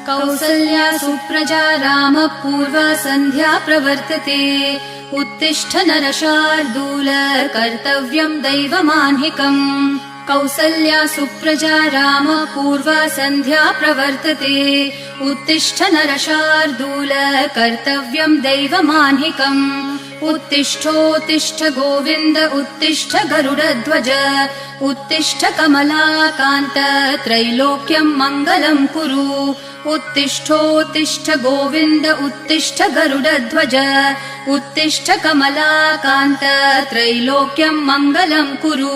कौसल्या सुप्रजा रामः पूर्वा सन्ध्या प्रवर्तते उत्तिष्ठ नरशार्दूल कर्तव्यम् दैवमाह्निकम् कौसल्या सुप्रजा रामः पूर्वा सन्ध्या प्रवर्तते उत्तिष्ठ नरशार्दूल कर्तव्यम् दैवमाह्निकम् उत्तिष्ठोत्तिष्ठ गोविन्द उत्तिष्ठ गरुडध्वज उत्तिष्ठ कमलाकान्त त्रैलोक्यम् मङ्गलम् कुरु उत्तिष्ठोत्तिष्ठ गोविन्द उत्तिष्ठ गरुडध्वज उत्तिष्ठ कमलाकान्त त्रैलोक्यम् मङ्गलम् कुरु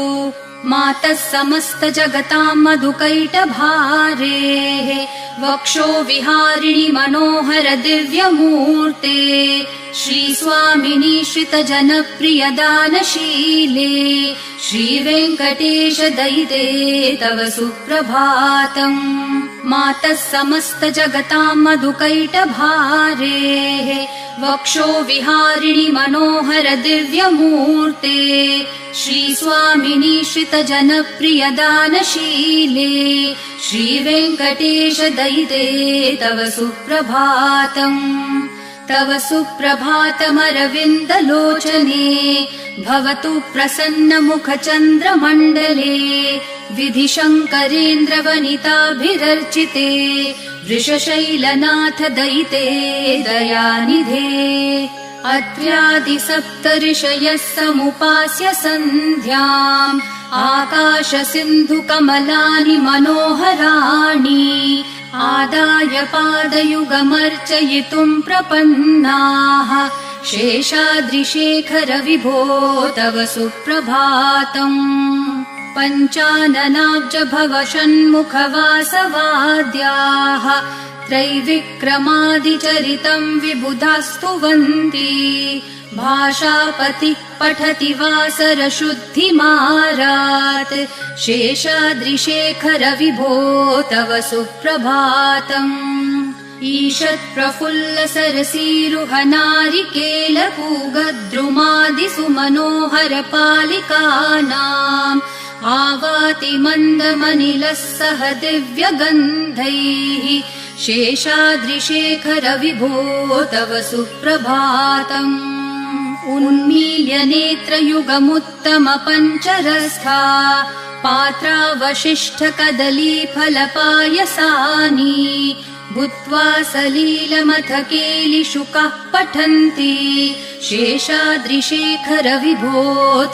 मातः समस्त जगताम् मधुकैटभारेः वक्षो विहारिणि मनोहर दिव्यमूर्ते श्रीस्वामिनि श्रितजनप्रिय दानशीले श्रीवेङ्कटेश दयिते तव सुप्रभातम् मातः समस्त जगताम् मधुकैटभारेः वक्षो विहारिणि मनोहर दिव्यमूर्ते श्रीस्वामिनि श्रितजनप्रिय दानशीले श्रीवेङ्कटेश दयिते तव सुप्रभातम् तव सुप्रभातमरविन्दलोचने भवतु प्रसन्नमुखचन्द्रमण्डले विधिशङ्करेन्द्रवनिताभिरर्चिते वृषशैलनाथ दयिते दयानिधे अत्र्यादिसप्तऋषयः समुपास्य सन्ध्याम् आकाशसिन्धुकमलानि मनोहराणि आदाय पादयुगमर्चयितुम् प्रपन्नाः शेषाद्रिशेखर विभो तव सुप्रभातम् पञ्चाननाब्ज भव षण्मुखवासवाद्याः त्रैविक्रमादिचरितम् विबुधास्तुवन्ति भाषापतिः पठति वासरशुद्धिमारात् शेषाद्रिशेखर विभो तव सुप्रभातम् ईषत्प्रफुल्लसरसीरुहनारिकेलपूगद्रुमादिसुमनोहर पालिकानाम् आवाति मन्दमनिलः सह दिव्यगन्धैः शेषाद्रिशेखर विभो तव सुप्रभातम् उन्मील्य नेत्रयुगमुत्तम पञ्चरस्था पात्रावशिष्ठ कदलीफलपायसानि भूत्वा सलीलमथ केलिशुकः पठन्ति शेषाद्रिशेखर विभो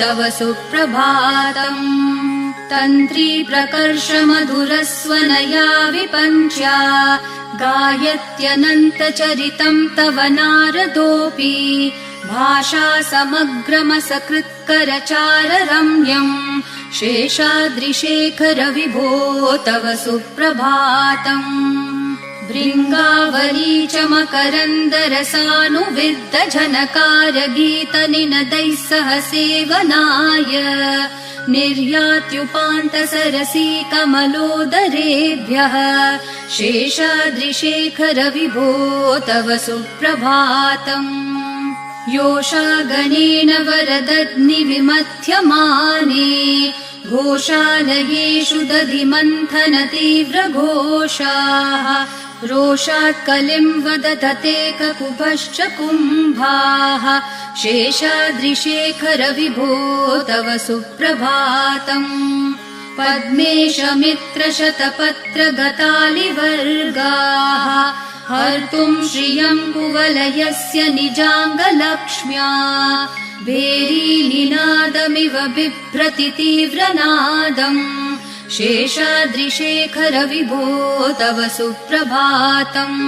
तव सुप्रभातम् तन्त्री प्रकर्ष मधुरस्वनया विपञ्च्या गायत्यनन्तचरितम् तव नारदोऽपि भाषा समग्रमसकृत्करचार रम्यम् शेषाद्रिशेखर विभो तव सुप्रभातम् भृङ्गावली च मकरन्दरसानुविद्ध झनकार गीतनिनदैः सह सेवनाय निर्यात्युपान्तसरसी कमलोदरेभ्यः शेषाद्रिशेखर विभो तव सुप्रभातम् योषागणेन वरदध्नि विमथ्यमाने घोषालयेषु दधिमन्थन तीव्रघोषाः रोषात् कलिम् वदधते ककुभश्च कुम्भाः शेषाद्रिशेखर विभो तव सुप्रभातम् पद्मेशमित्रशतपत्रगतालिवर्गाः हर्तुम् श्रियम् कुवलयस्य निजाङ्गलक्ष्म्या भेरीनिनादमिव बिभ्रति तीव्रनादम् शेषाद्रिशेखर विभो तव सुप्रभातम्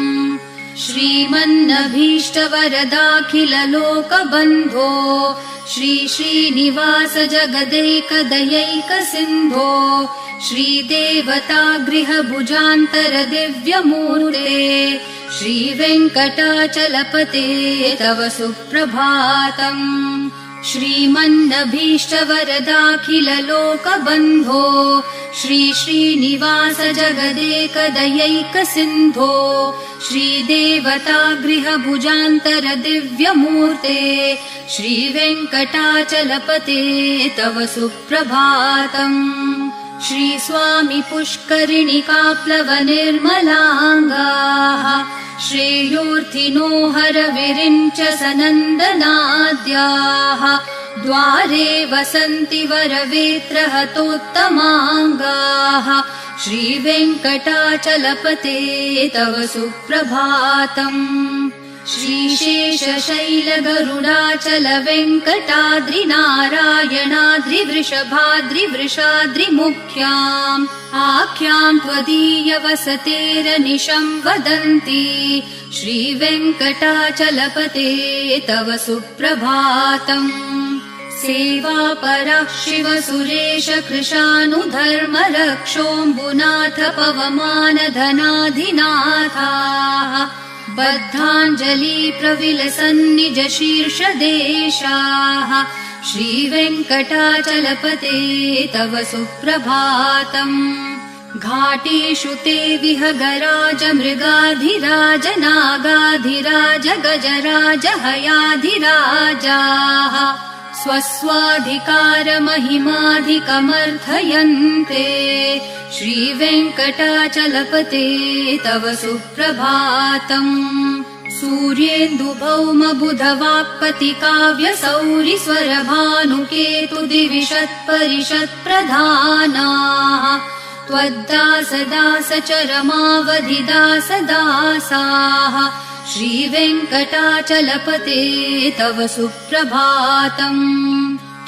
श्रीमन्नभीष्टवरदाखिललोकबन्धो श्री श्रीनिवास जगदैकदयैकसिन्धो श्रीदेवतागृहभुजान्तर दिव्यमूर्ते श्रीवेङ्कटाचलपते तव सुप्रभातम् श्रीमन्नभीष्टवरदाखिललोकबन्धो श्री श्रीनिवास जगदेकदयैकसिन्धो श्रीदेवतागृहभुजान्तर दिव्यमूर्ते श्रीवेङ्कटाचलपते तव सुप्रभातम् श्रीस्वामी पुष्करिणिकाप्लवनिर्मलाङ्गाः श्रेयोर्थिनो हरविरिञ्च सनन्दनाद्याः द्वारे वसन्ति वरवेत्रहतोत्तमाङ्गाः श्रीवेङ्कटाचलपते तव सुप्रभातम् श्रीशेषशैलगरुडाचल वेङ्कटाद्रिनारायणाद्रिवृषभाद्रिवृषाद्रिमुख्याम् आख्याम् त्वदीयवसतेरनिशम् वदन्ति श्रीवेङ्कटाचलपते तव सुप्रभातम् सेवापरः शिवसुरेश कृशानुधर्मरक्षोऽम्बुनाथ पवमानधनाधिनाथाः बद्धाञ्जलि प्रविलसन्निज शीर्षदेशाः श्रीवेङ्कटाचलपते तव सुप्रभातम् घाटेषु ते विहगराज मृगाधिराज नागाधिराज गजराज हयाधिराजाः स्वस्वाधिकारमहिमाधिकमर्थयन्ते श्रीवेङ्कटाचलपते तव सुप्रभातम् सूर्येन्दुभौमबुधवाक्पतिकाव्यसौरिस्वरभानुकेतुदिविषत्परिषत्प्रधानाः त्वद्दासदासचरमावधिदासदासाः श्रीवेङ्कटाचलपते तव सुप्रभातम्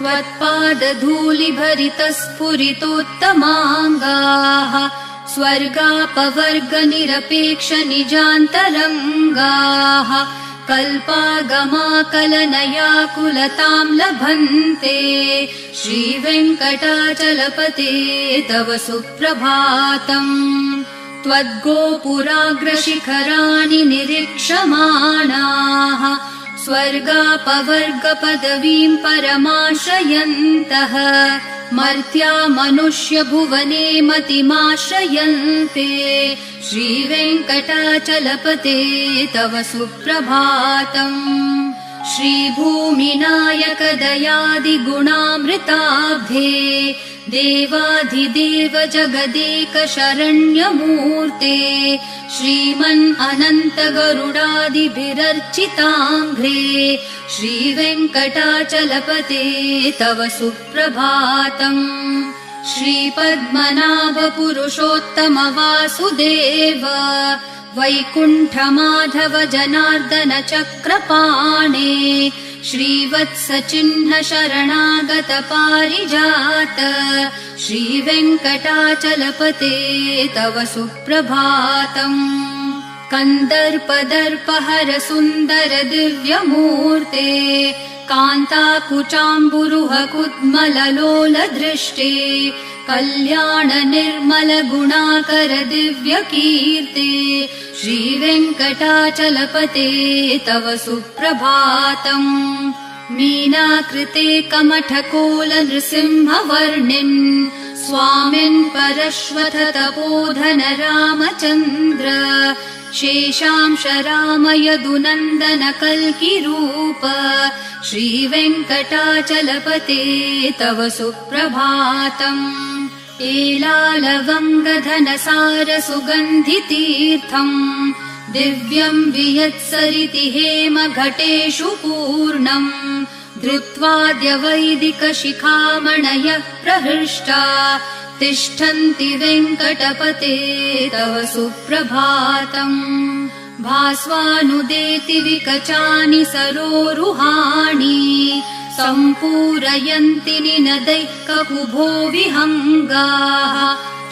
त्वत्पादधूलिभरितस्फुरितोत्तमाङ्गाः स्वर्गापवर्गनिरपेक्षनिजान्तरङ्गाः कल्पागमाकलनयाकुलताम् लभन्ते श्रीवेङ्कटाचलपते तव सुप्रभातम् त्वद्गोपुराग्रशिखराणि निरीक्षमाणाः स्वर्गापवर्गपदवीम् परमाश्रयन्तः मर्त्या मनुष्यभुवने मतिमाश्रयन्ते श्रीवेङ्कटाचलपते तव सुप्रभातम् श्रीभूमिनायकदयादिगुणामृताब्धे देवाधिदेव जगदेक शरण्यमूर्ते श्रीमन् अनन्त गरुडादिभिरर्चिताङ्घ्रे श्रीवेङ्कटाचलपते तव सुप्रभातम् श्रीपद्मनाभ पुरुषोत्तम वासुदेव वैकुण्ठमाधव जनार्दन चक्रपाणे श्रीवत्सचिह्न शरणागत पारिजात श्रीवेङ्कटाचलपते तव सुप्रभातम् कन्दर्पदर्पहर सुन्दर दिव्यमूर्ते कान्ताकुचाम्बुरुह कुड्मललोल दृष्टे कल्याण निर्मल गुणाकर दिव्यकीर्ते श्रीवेङ्कटाचलपते तव सुप्रभातम् मीनाकृते कमठकोल नृसिंहवर्णिन् स्वामिन् परश्वथ तपोधन रामचन्द्र शेषांश राम यदुनन्दन कल्किरूप श्रीवेङ्कटाचलपते तव सुप्रभातम् एलालवङ्गधनसार सुगन्धितीर्थम् दिव्यम् वियत्सरिति हेम घटेषु पूर्णम् धृत्वाद्य वैदिक शिखामणयः प्रहृष्टा तिष्ठन्ति वेङ्कटपते तव सुप्रभातम् भास्वानुदेति विकचानि सरोरुहाणि सम्पूरयन्ति निनदैः ककुभो विहङ्गाः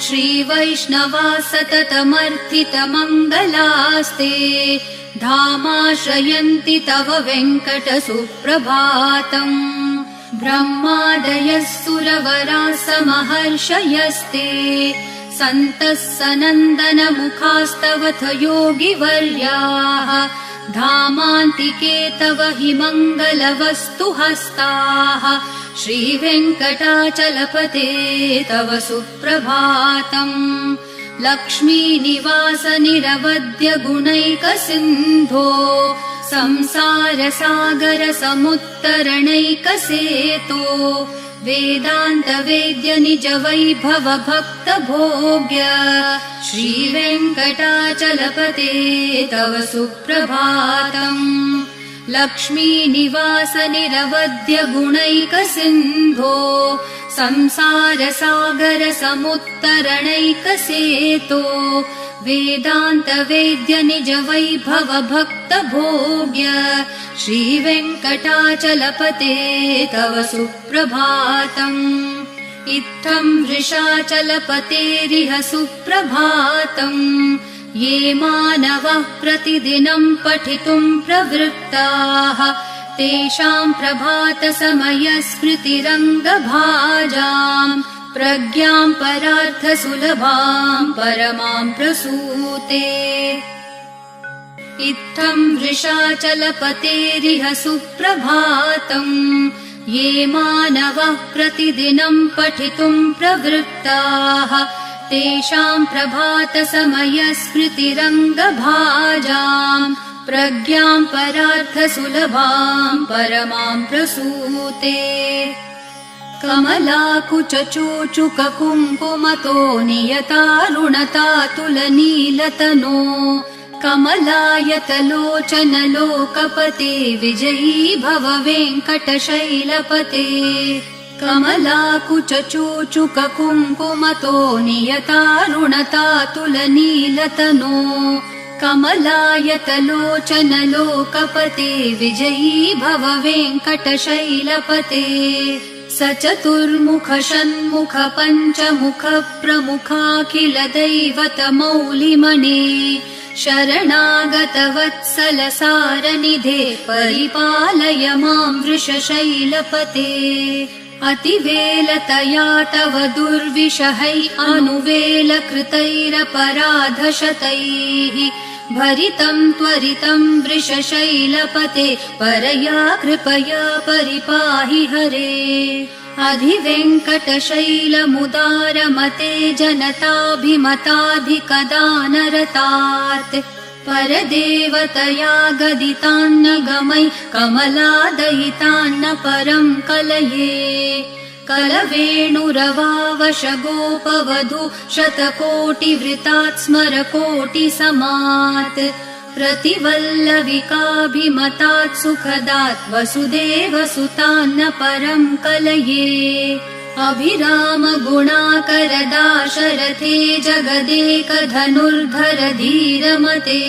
श्रीवैष्णवा सततमर्थितमङ्गलास्ते धामाश्रयन्ति तव वेङ्कट सुप्रभातम् ब्रह्मादयः सुरवराः समहर्षयस्ते सन्तः सनन्दन मुखास्तवथ योगिवर्याः धामान्तिके तव हि मङ्गलवस्तु हस्ताः श्रीवेङ्कटाचलपते तव सुप्रभातम् लक्ष्मीनिवास निरवद्य गुणैकसिन्धो संसार सागर समुत्तरणैकसेतो वेदान्तवेद्य निज वैभव भक्त भोग्य श्रीवेङ्कटाचलपते तव सुप्रभातम् लक्ष्मीनिवास निरवध्य गुणैक सिन्धो संसार सागर समुत्तरणैक सेतो वेदान्त वेद्य निज वैभव भक्त भोग्य श्रीवेङ्कटाचलपते तव सुप्रभातम् इत्थं वृषाचलपतेरिह सुप्रभातम् ये मानवः प्रतिदिनं पठितुं प्रवृत्ताः तेषां प्रभातसमयस्मृतिरङ्गभाजाम् प्रज्ञां परार्थसुलभां परमां प्रसूते इत्थं वृषाचलपतेरिह सुप्रभातम् ये मानवः प्रतिदिनं पठितुं प्रवृत्ताः तेषां प्रभातसमयस्मृतिरङ्गभाजाम् प्रज्ञां परार्थसुलभां परमां प्रसूते कमलाकुचूचुककुङ्कुमतो नियतारुणतातुलनीलतनो कमलायतलोचन लोकपते विजयी भव वेङ्कटशैलपते कमलाकुचूचुककुङ्कुमतो नियतारुणतातुलनीलतनो कमलायतलोचन लोकपते विजयी भव वेङ्कटशैलपते स चतुर्मुख षण्मुख पञ्चमुख प्रमुखाखिल दैवत मौलिमणे शरणागत वत्सल सारनिधे परिपालय मां वृषशैलपते अतिवेलतया तव दुर्विषहै अनुवेल कृतैरपराधशतैः भरितं त्वरितं वृषशैलपते परया कृपया परिपाहि हरे अधिवेङ्कटशैलमुदारमते जनताभिमताधिकदानरतात् परदेवतया गदितान्न गमै कमलादयितान्न परं कलये कलवेणुरवावश गोपवधू शतकोटिवृतात् स्मरकोटिसमात् प्रतिवल्लविकाभिमतात् सुखदात् वसुदेवसुतान्न परं कलये अभिराम गुणाकर दाशरथे जगदेक धनुर्धर धीरमते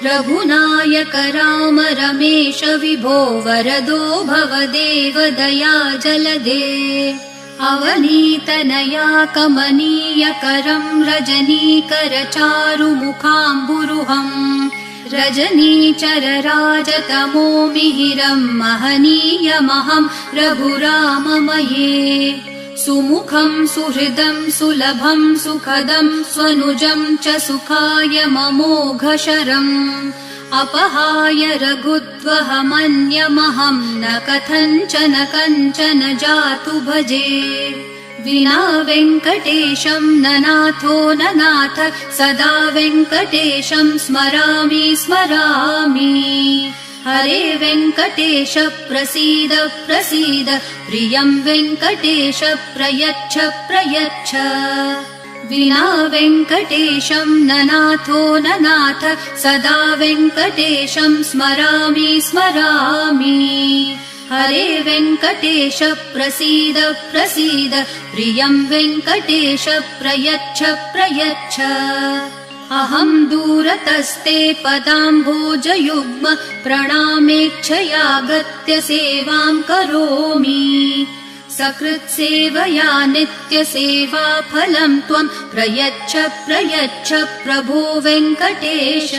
रघुनायक राम रमेश विभो वरदो भवदेव दया जलदे अवनीतनया कमनीयकरं रजनीकर चारुमुखाम्बुरुहम् रजनीचर राजतमो मिहिरं महनीयमहं रघुराममये सुमुखं सुहृदं सुलभं सुखदं स्वनुजं च सुखाय ममोघशरम् अपहाय रघुत्वहमन्यमहं न कथञ्चन कञ्चन जातु भजे विना वेङ्कटेशं न नाथो न नाथ सदा वेङ्कटेशं स्मरामि स्मरामि हरे वेङ्कटेश प्रसीद प्रसीद प्रियं वेङ्कटेश प्रयच्छ प्रयच्छ विना वेङ्कटेशं न नाथो न नाथ सदा वेङ्कटेशं स्मरामि स्मरामि हरे वेङ्कटेश प्रसीद प्रसीद प्रियं वेङ्कटेश प्रयच्छ प्रयच्छ अहं दूरतस्ते पदाम्भोजयुग्म प्रणामेच्छयागत्य सेवां करोमि सकृत्सेवया नित्यसेवा फलं त्वं प्रयच्छ प्रयच्छ प्रभो वेङ्कटेश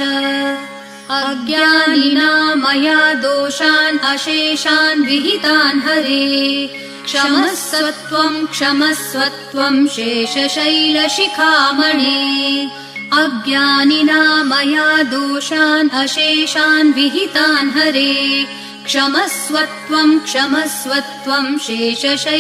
अज्ञानिना मया दोषान् अशेषान् विहितान् हरे क्षमस्व त्वं शेषशैलशिखामणे अज्ञानिना मया दोषान् अशेषान् विहितान् हरे क्षमस्व त्वं शेषशैलशिखामणे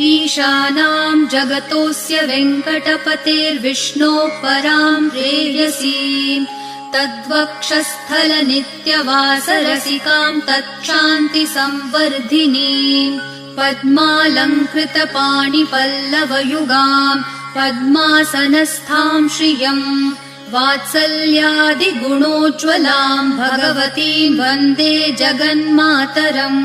ईशानां जगतोऽस्य वेङ्कटपतेर्विष्णोः परां प्रेयसीं तद्वक्षस्थलनित्यवासरसिकाम् तच्छान्तिसंवर्धिनीम् पद्मालङ्कृतपाणिपल्लवयुगाम् पद्मासनस्थाम् श्रियम् वात्सल्यादिगुणोज्ज्वलाम् भगवतीम् वन्दे जगन्मातरम्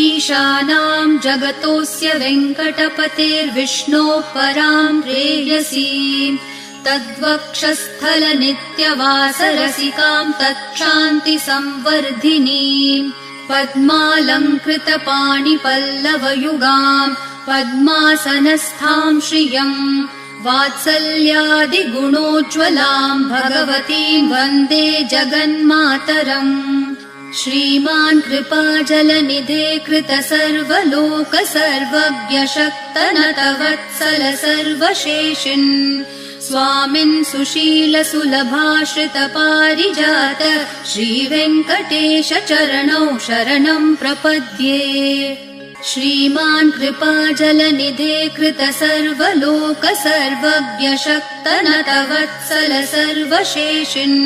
ईशानाम् जगतोऽस्य वेङ्कटपतेर्विष्णोः पराम् प्रेयसीम् तद्वक्षस्थलनित्यवासरसिकाम् तच्छान्तिसंवर्धिनीम् पद्मालङ्कृतपाणिपल्लवयुगाम् पद्मासनस्थाम् श्रियम् वात्सल्यादिगुणोज्ज्वलाम् भगवतीम् वन्दे जगन्मातरम् श्रीमान् कृपाजलनिधे कृतसर्वलोक सर्वज्ञ शक्तनतवत्सल सर्वशेषिन् स्वामिन् सुशील सुलभाश्रित पारिजात श्रीवेङ्कटेश चरणौ शरणम् प्रपद्ये श्रीमान् कृपाजलनिधे कृतसर्वलोक सर्वज्ञ शक्तनतवत्सल सर्वशेषिन्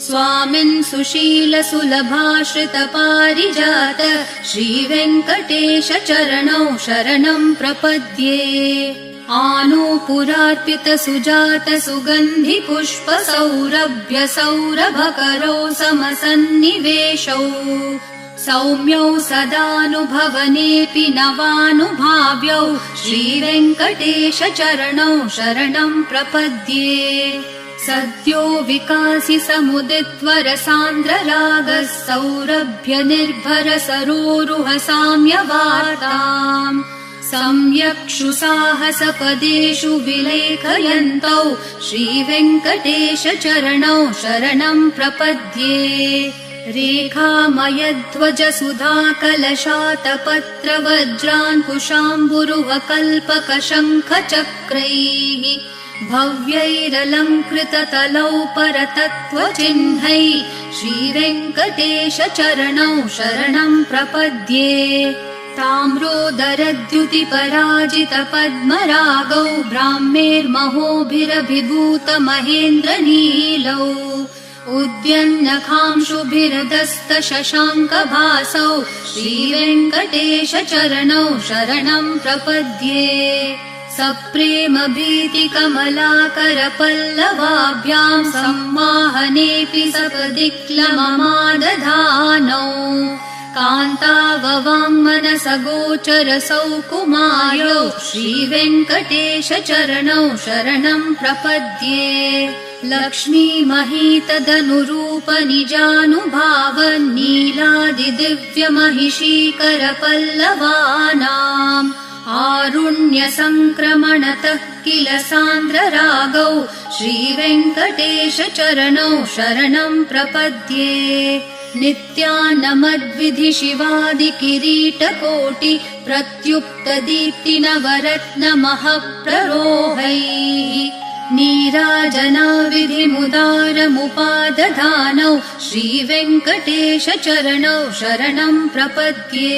स्वामिन् सुशील सुलभाश्रित पारिजात श्रीवेङ्कटेश चरणौ शरणम् प्रपद्ये आनूपुरार्पित सुजात सुगन्धि पुष्प सौरभ्य सौरभकरौ समसन्निवेशौ सौम्यौ सदानुभवनेऽपि नवानुभाव्यौ श्रीवेङ्कटेश चरणौ शरणम् प्रपद्ये सद्यो विकासि समुदित्वर सान्द्र रागः सौरभ्य निर्भर सरोरुह साम्यवार्ताम् सम्यक्षु साहसपदेषु विलेखयन्तौ श्रीवेङ्कटेश चरणौ शरणम् प्रपद्ये रेखामयध्वज सुधाकलशातपत्र वज्राङ्कुशाम्बुरुह कल्पक शङ्ख चक्रैः भव्यैरलङ्कृततलौ परतत्त्वचिह्नैः श्रीवेङ्कटेश चरणौ शरणम् प्रपद्ये ताम्रोदरद्युतिपराजित पद्मरागौ ब्राह्मेर्महोभिरभिभूत महेन्द्रनीलौ उद्यन्नखांशुभिरदस्त शशाङ्कभासौ श्रीवेङ्कटेश चरणौ शरणम् प्रपद्ये सप्रेम भीतिकमलाकर पल्लवाभ्याम् सम्माहनेऽपि सपदिक्लममादधानौ कान्ताववाङ्मनसगोचर सौकुमार्यौ श्रीवेङ्कटेश चरणौ शरणम् प्रपद्ये लक्ष्मी महीतदनुरूप निजानुभाव नीलादिदिव्यमहिषीकर पल्लवानाम् आरुण्य संक्रमणतः किल सान्द्र रागौ श्रीवेङ्कटेश चरणौ शरणम् प्रपद्ये नित्यानमद्विधि शिवादि किरीटकोटि प्रत्युक्त दीप्ति नवरत्न महप्ररोहैः नीराजना विधिमुदारमुपादधानौ श्रीवेङ्कटेश चरणौ शरणम् प्रपद्ये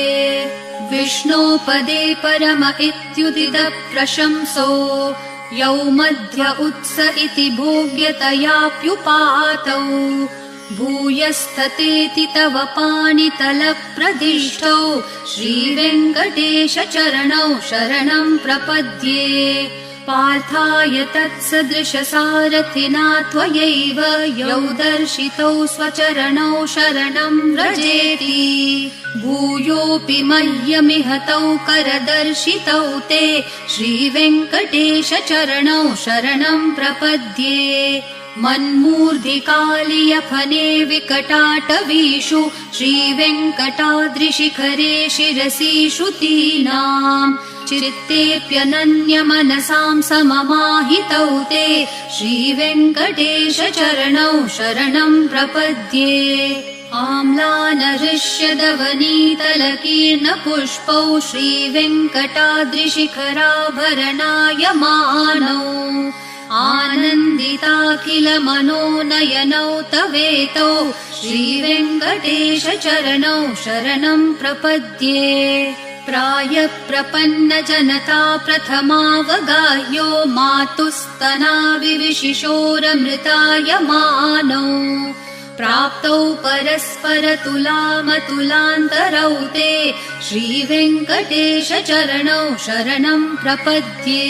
विष्णोपदे परम इत्युदित प्रशंसो यौ मध्य उत्स इति भोग्यतयाप्युपातौ भूयस्ततेति तव पाणितलप्रदिष्टौ श्रीवेङ्कटेश चरणौ शरणम् प्रपद्ये पार्थाय तत्सदृशसारथिना त्वयैव यौ दर्शितौ स्वचरणौ शरणम् व्रजेति भूयोऽपि मह्यमिह तौ करदर्शितौ ते श्रीवेङ्कटेश चरणौ शरणम् प्रपद्ये मन्मूर्धिकालियफने विकटाटवीषु श्रीवेङ्कटाद्रिशिखरे शिरसि श्रुतीनाम् चित्तेऽप्यनन्यमनसाम् सममाहितौ ते श्रीवेङ्कटेश चरणौ शरणम् प्रपद्ये आम्लानहृष्यदवनीतलकीर्णपुष्पौ श्रीवेङ्कटाद्रिशिखराभरणायमानौ आनन्दिताखिल मनोनयनौ तवेतौ श्रीवेङ्कटेश चरणौ शरणम् प्रपद्ये प्रायः प्रपन्नजनता प्रथमावगाह्यो मातुस्तनाविविशिशोरमृतायमानौ प्राप्तौ परस्परतुलामतुलान्तरौ ते श्रीवेङ्कटेशचरणौ शरणं प्रपद्ये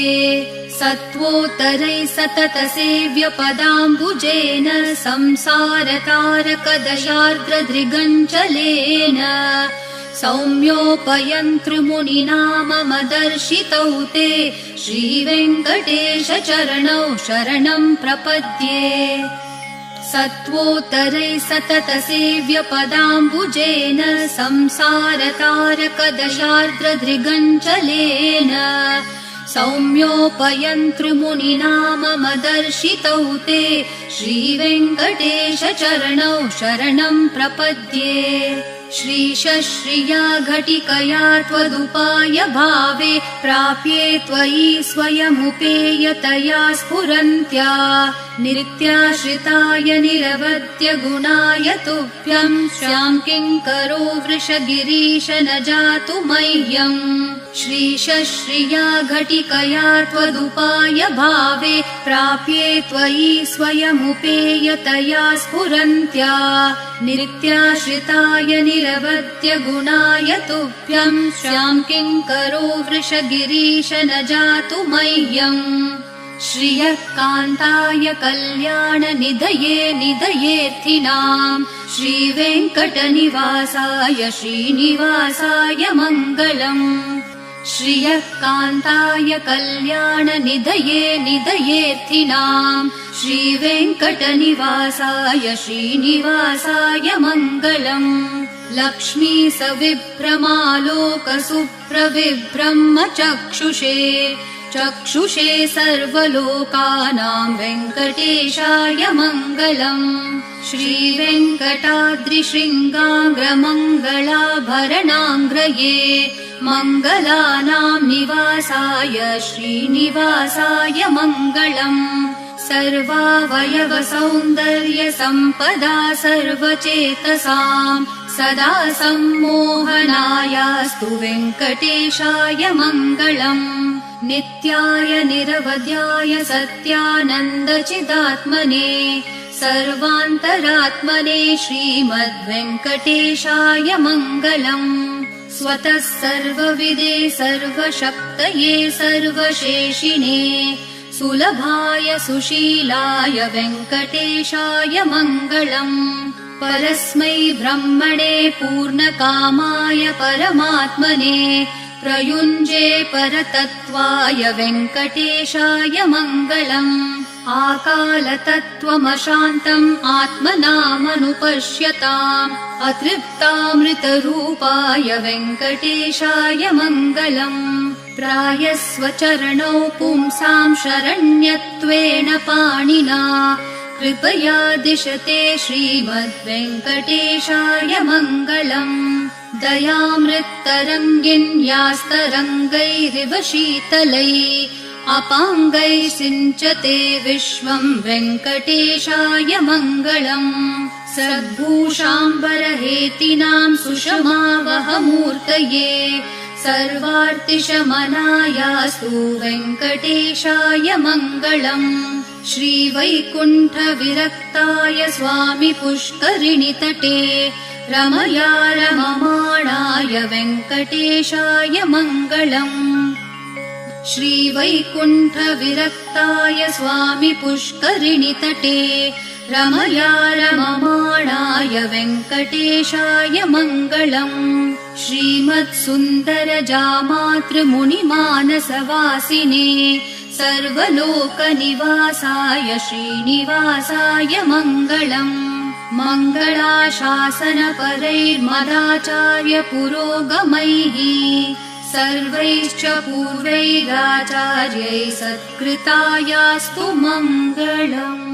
सत्वोत्तरैः सततसेव्यपदाम्बुजेन संसारतारकदशार्द्रदृगञ्चलेन सौम्योपयन्तृमुनिना मम दर्शितौ ते श्रीवेङ्कटेशचरणौ शरणं प्रपद्ये सत्वोत्तरैः सततसेव्यपदाम्बुजेन संसारतारकदशार्द्रदृगञ्चलेन सौम्योपयन्तृमुनिना मम दर्शितौ ते श्रीवेङ्कटेशचरणौ शरणं प्रपद्ये श्रीशश्रिया घटिकया त्वदुपाय भावे प्राप्ये त्वयि स्वयमुपेयतया स्फुरन्त्या नित्याश्रिताय निरवद्य गुणाय तुभ्यं स्यां किङ्करो वृषगिरीश न जातु मह्यम् श्रीशश्रिया घटिकया त्वदुपाय भावे प्राप्ये त्वयि स्वयमुपेयतया स्फुरन्त्या नित्याश्रिताय निरवद्य गुणाय तुभ्यं स्यां किङ्करो वृषगिरीश न जातु मह्यम् श्रियः कान्ताय कल्याणनिधये निधयेऽर्थिनां श्रीवेङ्कटनिवासाय श्रीनिवासाय मङ्गलम् श्रियः कान्ताय कल्याणनिधये निधयेऽर्थिनां श्रीवेङ्कटनिवासाय श्रीनिवासाय मङ्गलम् लक्ष्मी सविभ्रमालोकसुप्रविभ्रमचक्षुषे चक्षुषे सर्वलोकानां वेङ्कटेशाय मङ्गलम् श्रीवेङ्कटाद्रिशृङ्गाग्रमङ्गलाभरणाङ्ग्रये मङ्गलानां निवासाय श्रीनिवासाय मङ्गलम् सर्वावयवसौन्दर्यसम्पदा सर्वचेतसां सदा सम्मोहनायास्तु वेङ्कटेशाय मङ्गलम् नित्याय निरवध्याय सत्यानन्दचिदात्मने सर्वान्तरात्मने श्रीमद्वेङ्कटेशाय मङ्गलम् स्वतः सर्वविदे सर्वशक्तये सर्वशेषिणे सुलभाय सुशीलाय वेङ्कटेशाय मङ्गलम् परस्मै ब्रह्मणे पूर्णकामाय परमात्मने प्रयुञ्जे परतत्त्वाय वेङ्कटेशाय मङ्गलम् आकालतत्त्वमशान्तम् आत्मनामनुपश्यताम् अतृप्तामृतरूपाय वेङ्कटेशाय मङ्गलम् प्रायस्वचरणौ पुंसां शरण्यत्वेन पाणिना कृपया दिशते श्रीमद्वेङ्कटेशाय मङ्गलम् दयामृत्तरङ्गिन्यास्तरङ्गैरिव शीतलैः अपाङ्गैः सिञ्चते विश्वं वेङ्कटेशाय मङ्गलम् सद्भूषाम्बरहेतिनां सुषमावहमूर्तये सर्वार्तिशमनायास्तु वेङ्कटेशाय मङ्गलम् श्रीवैकुण्ठविरक्ताय स्वामि पुष्करिणीतटे रमया रममाणाय वेङ्कटेशाय मङ्गलम् श्रीवैकुण्ठविरक्ताय स्वामि पुष्करिणीतटे रमया रममाणाय वेङ्कटेशाय मङ्गलम् श्रीमत्सुन्दरजामातृमुनिमानसवासिने सर्वलोकनिवासाय श्रीनिवासाय मङ्गलम् मङ्गलाशासनपरैर्मदाचार्य पुरोगमैः सर्वैश्च पूर्वैराचार्यैः सत्कृतायास्तु मङ्गलम्।